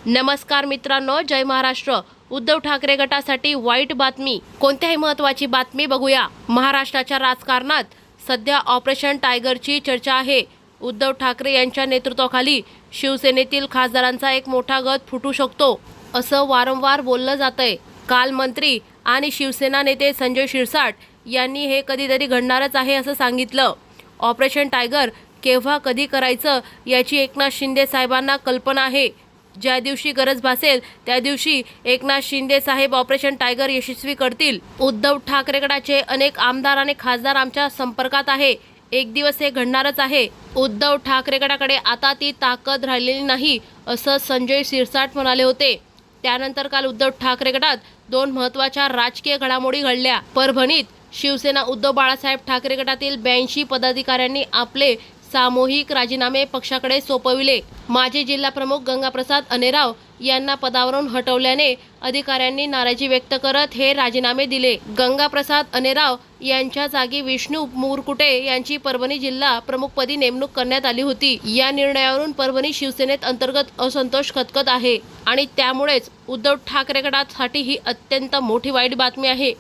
नमस्कार मित्रांनो, जय महाराष्ट्र। उद्धव ठाकरे गटासाठी वाईट बातमी। कोणत्याही महत्त्वाची बातमी बघूया। महाराष्ट्राच्या राजकारणात सध्या ऑपरेशन टायगरची चर्चा आहे। उद्धव ठाकरे यांच्या नेतृत्वाखाली शिवसेनेतील खासदारांचा एक मोठा गट फुटू शकतो असं वारंवार बोललं जातंय। काल मंत्री आणि शिवसेना नेते संजय शिरसाट यांनी हे कधीतरी घडणारच आहे असं सांगितलं। ऑपरेशन टायगर केव्हा कधी करायचं याची एकनाथ शिंदे साहेबांना कल्पना आहे। ज्या दिवशी गरज भासेल त्या दिवशी एकनाथ शिंदे साहेब ऑपरेशन टायगर यशस्वी करतील। उद्धव ठाकरे गटाचे अनेक आमदार आणि खासदार आमच्या संपर्कात आहे। एक दिवस हे घडणारच आहे। उद्धव ठाकरे गटाकडे आता ती ताकद राहिलेली नाही असं संजय शिरसाट म्हणाले होते। त्यानंतर काल उद्धव ठाकरे गटात दोन महत्त्वाच्या राजकीय घडामोडी घडल्या। परभणीत शिवसेना उद्धव बाळासाहेब ठाकरे गटातील 82 पदाधिकाऱ्यांनी आपले सामूहिक राजीनामे पक्षाकडे सोपविले। माजी जिल्हाप्रमुख गंगाप्रसाद अनेराव यांना पदावरून हटवल्याने अधिकाऱ्यांनी नाराजी व्यक्त करत हे राजीनामे दिले। गंगाप्रसाद अनेराव यांच्या जागी विष्णू मुरकुटे यांची परभणी जिल्हा प्रमुखपदी नेमणूक करण्यात आली होती। या निर्णयावरून परभणी शिवसेनेत अंतर्गत असंतोष खतखत आहे आणि त्यामुळेच उद्धव ठाकरे गटासाठी ही अत्यंत मोठी वाईट बातमी आहे।